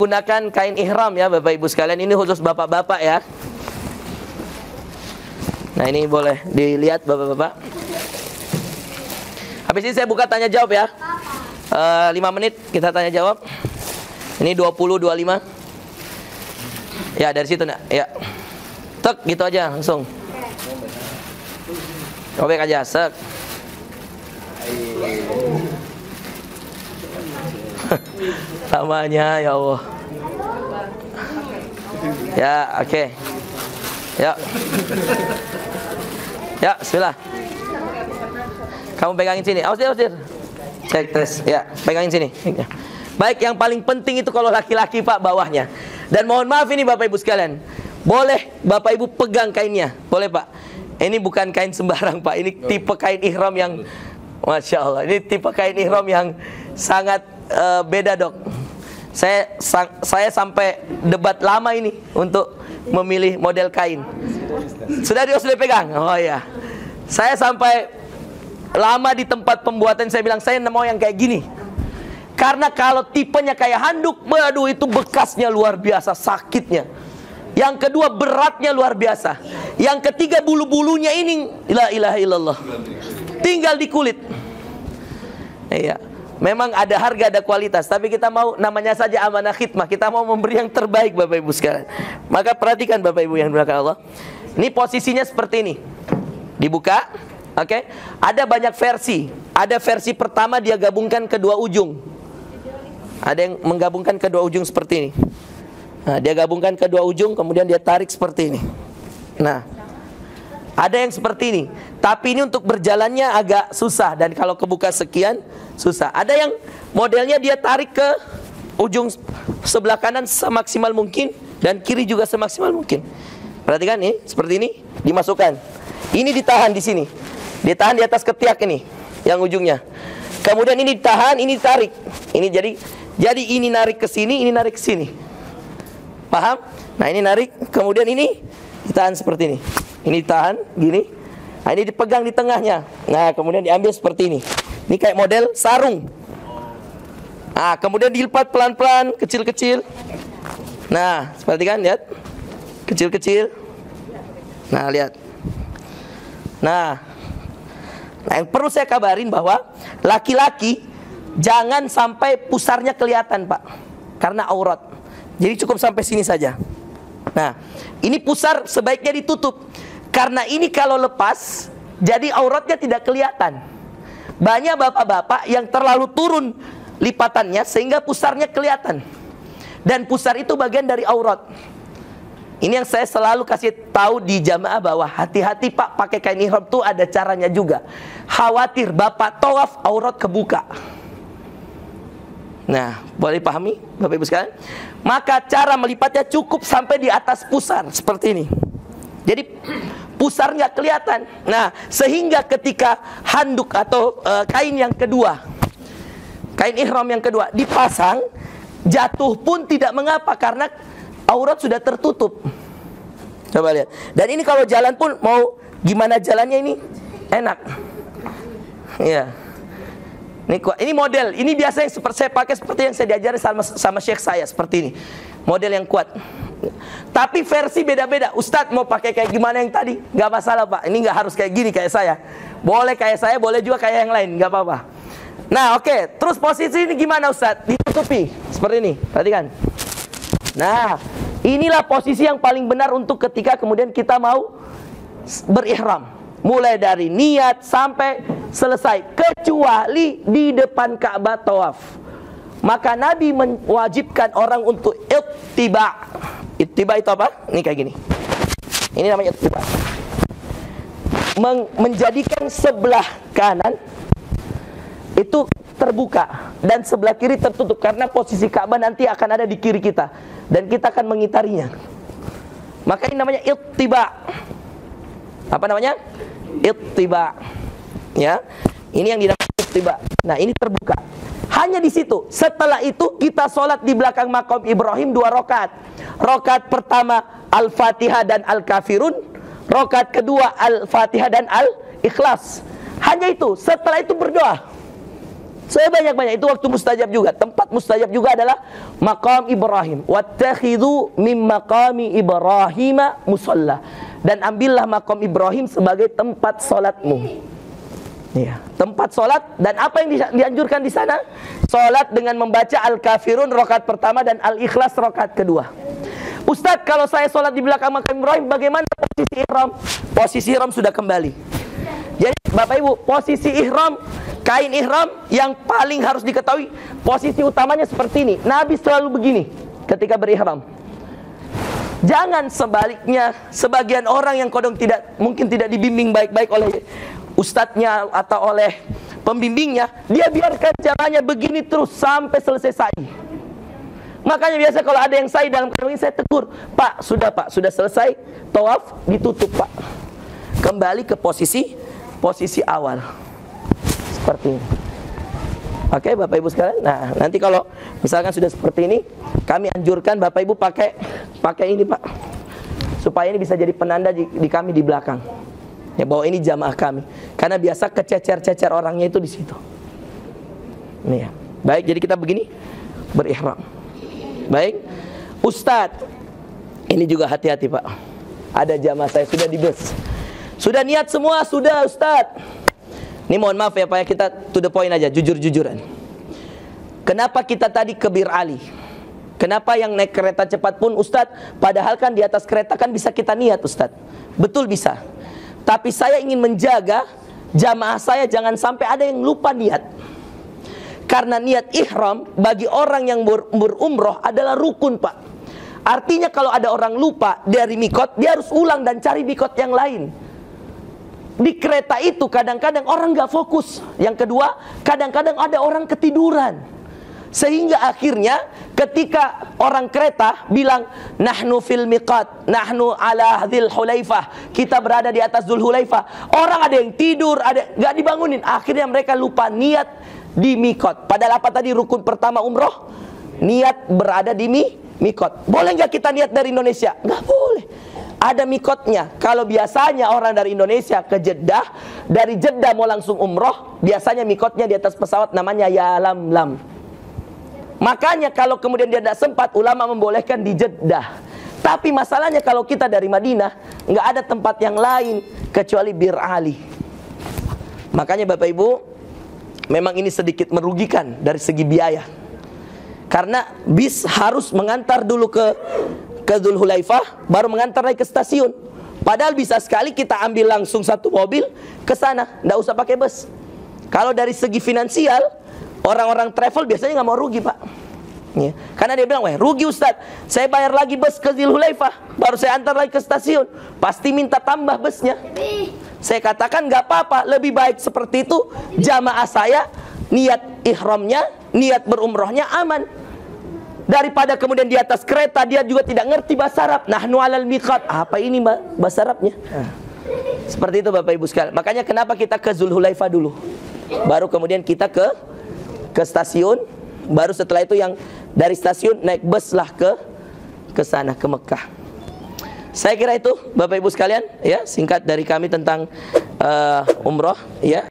menggunakan kain ihram ya Bapak Ibu sekalian. Ini khusus bapak-bapak ya. Nah ini boleh dilihat bapak-bapak. Habis ini saya buka tanya jawab ya. 5 menit kita tanya jawab. Ini 20-25. Ya dari situ nak. Ya. Tek gitu aja langsung. Robek aja sek. Namanya ya Allah. Ya oke. Ya. Ya bismillah. Kamu pegangin sini. Awas dia. Cek tes. Ya, pegangin sini. Baik, yang paling penting itu kalau laki-laki Pak bawahnya. Dan mohon maaf ini Bapak Ibu sekalian. Boleh Bapak Ibu pegang kainnya. Boleh Pak. Ini bukan kain sembarang Pak. Ini tipe kain ihram yang Masya Allah. Ini tipe kain ihram yang sangat beda dok. Saya sampai debat lama ini untuk memilih model kain. Sudah pegang? Oh ya. Saya sampai lama di tempat pembuatan, saya bilang saya mau yang kayak gini. Karena kalau tipenya kayak handuk, waduh itu bekasnya luar biasa, sakitnya. Yang kedua beratnya luar biasa. Yang ketiga bulu-bulunya ini la ilaha illallah. Tinggal di kulit. Iya. Memang ada harga, ada kualitas, tapi kita mau namanya saja amanah khidmah. Kita mau memberi yang terbaik Bapak Ibu sekalian. Maka perhatikan Bapak Ibu yang dimuliakan Allah. Ini posisinya seperti ini. Dibuka. Oke, ada banyak versi. Ada versi pertama dia gabungkan kedua ujung. Ada yang menggabungkan kedua ujung seperti ini. Nah, dia gabungkan kedua ujung, kemudian dia tarik seperti ini. Nah, ada yang seperti ini. Tapi ini untuk berjalannya agak susah. Dan kalau kebuka sekian, susah. Ada yang modelnya dia tarik ke ujung sebelah kanan semaksimal mungkin. Dan kiri juga semaksimal mungkin. Perhatikan nih, seperti ini. Dimasukkan. Ini ditahan di sini. Ditahan di atas ketiak ini, yang ujungnya. Kemudian ini ditahan, ini ditarik. Ini jadi ini narik ke sini, ini narik ke sini. Paham? Nah ini narik, kemudian ini ditahan seperti ini. Ini ditahan, gini. Nah ini dipegang di tengahnya. Nah kemudian diambil seperti ini. Ini kayak model sarung. Nah kemudian dilipat pelan-pelan, kecil-kecil. Nah seperti kan, lihat. Kecil-kecil. Nah lihat. Nah yang perlu saya kabarin bahwa laki-laki jangan sampai pusarnya kelihatan Pak, karena aurat. Jadi cukup sampai sini saja. Nah ini pusar sebaiknya ditutup, karena ini kalau lepas jadi auratnya tidak kelihatan. Banyak bapak-bapak yang terlalu turun lipatannya sehingga pusarnya kelihatan. Dan pusar itu bagian dari aurat. Ini yang saya selalu kasih tahu di jamaah bahwa hati-hati Pak, pakai kain ihram tuh ada caranya juga. Khawatir Bapak tawaf aurat kebuka. Nah, boleh pahami Bapak Ibu sekalian? Maka cara melipatnya cukup sampai di atas pusar seperti ini. Jadi pusar nggak kelihatan. Nah, sehingga ketika handuk atau kain yang kedua, kain ihram yang kedua dipasang, jatuh pun tidak mengapa karena aurat sudah tertutup. Coba lihat. Dan ini kalau jalan pun mau gimana jalannya ini enak. Ya. Ini model. Ini biasa yang saya pakai seperti yang saya diajari sama Syekh saya seperti ini. Model yang kuat. Tapi versi beda-beda. Ustadz mau pakai kayak gimana yang tadi? Gak masalah Pak. Ini gak harus kayak gini kayak saya. Boleh kayak saya, boleh juga kayak yang lain. Gak apa-apa. Nah oke. Terus posisi ini gimana Ustadz? Ditutupi. Seperti ini. Perhatikan. Nah, inilah posisi yang paling benar untuk ketika kemudian kita mau berihram. Mulai dari niat sampai selesai, kecuali di depan Ka'bah tawaf. Maka Nabi mewajibkan orang untuk ittiba. Ittiba itu apa? Ini kayak gini. Ini namanya ittiba. Menjadikan sebelah kanan itu terbuka dan sebelah kiri tertutup, karena posisi Ka'bah nanti akan ada di kiri kita dan kita akan mengitarinya. Maka ini namanya ittiba. Apa namanya? Ittiba. Ya. Ini yang dinamakan ittiba. Nah, ini terbuka. Hanya di situ. Setelah itu kita sholat di belakang makam Ibrahim 2 rakaat. Rakaat pertama Al-Fatihah dan Al-Kafirun. Rakaat kedua Al-Fatihah dan Al-Ikhlas. Hanya itu. Setelah itu berdoa. Sebanyak-banyak. Itu waktu mustajab juga. Tempat mustajab juga adalah maqam Ibrahim. Wattakhidhu min maqami Ibrahim musalla. Dan ambillah maqam Ibrahim sebagai tempat salatmu. Ya, tempat salat. Dan apa yang dianjurkan di sana? Salat dengan membaca Al-Kafirun rakaat pertama dan Al-Ikhlas rakaat kedua. Ustadz, kalau saya salat di belakang maqam Ibrahim, bagaimana posisi ihram? Posisi ihram sudah kembali. Jadi Bapak Ibu, posisi ihram, kain ihram yang paling harus diketahui, posisi utamanya seperti ini. Nabi selalu begini ketika berihram. Jangan sebaliknya, sebagian orang yang kodong mungkin tidak dibimbing baik-baik oleh ustadznya atau oleh pembimbingnya, dia biarkan caranya begini terus sampai selesai sa'i. Makanya biasa kalau ada yang sa'i dalam keadaan ini, saya tegur, Pak, sudah selesai tawaf, ditutup Pak. Kembali ke posisi awal. Seperti ini. Oke, Bapak Ibu sekalian. Nah, nanti kalau misalkan sudah seperti ini, kami anjurkan Bapak Ibu pakai ini Pak, supaya ini bisa jadi penanda di kami di belakang. Ya, bahwa ini jamaah kami. Karena biasa kececer-cecer orangnya itu di situ. Nih ya. Baik, jadi kita begini berihram. Baik. Ustadz, ini juga hati-hati Pak. Ada jamaah saya sudah di bus. Sudah niat semua, sudah Ustadz. Ini mohon maaf ya Pak ya, kita to the point aja, jujur-jujuran. Kenapa kita tadi ke Bir Ali? Kenapa yang naik kereta cepat pun Ustadz? Padahal kan di atas kereta kan bisa kita niat Ustadz. Betul bisa. Tapi saya ingin menjaga jamaah saya jangan sampai ada yang lupa niat. Karena niat ihram bagi orang yang berumroh adalah rukun Pak. Artinya kalau ada orang lupa dari mikot, dia harus ulang dan cari mikot yang lain. Di kereta itu kadang-kadang orang gak fokus. Yang kedua, kadang-kadang ada orang ketiduran. Sehingga akhirnya ketika orang kereta bilang nahnu fil miqat, nahnu ala dzul hulaifah, kita berada di atas dzul hulaifah, orang ada yang tidur, ada gak dibangunin. Akhirnya mereka lupa niat di miqat. Padahal apa tadi rukun pertama umroh? Niat berada di miqat. Boleh gak kita niat dari Indonesia? Gak boleh. Ada mikotnya. Kalau biasanya orang dari Indonesia ke Jeddah, dari Jeddah mau langsung umroh, biasanya mikotnya di atas pesawat namanya Yalamlam. Makanya kalau kemudian dia tidak sempat, ulama membolehkan di Jeddah. Tapi masalahnya kalau kita dari Madinah, nggak ada tempat yang lain kecuali Bir Ali. Makanya Bapak Ibu, memang ini sedikit merugikan dari segi biaya. Karena bis harus mengantar dulu ke Dzul Hulaifah, baru mengantar naik ke stasiun. Padahal bisa sekali kita ambil langsung satu mobil ke sana, nggak usah pakai bus. Kalau dari segi finansial, orang-orang travel biasanya nggak mau rugi Pak. Ya. Karena dia bilang, wah rugi Ustadz, saya bayar lagi bus ke Dzul Hulaifah, baru saya antar lagi ke stasiun, pasti minta tambah busnya. Saya katakan nggak apa-apa, lebih baik seperti itu. Jamaah saya niat ihramnya, niat berumrohnya aman. Daripada kemudian di atas kereta dia juga tidak ngerti bahasa Arab. Nahnu alal miqat. Apa ini bahasa Arabnya? Seperti itu Bapak Ibu sekalian. Makanya kenapa kita ke Dzul Hulaifah dulu, baru kemudian kita ke stasiun. Baru setelah itu yang dari stasiun naik bus lah ke sana, ke Mekah. Saya kira itu Bapak Ibu sekalian, ya, singkat dari kami tentang umroh, ya.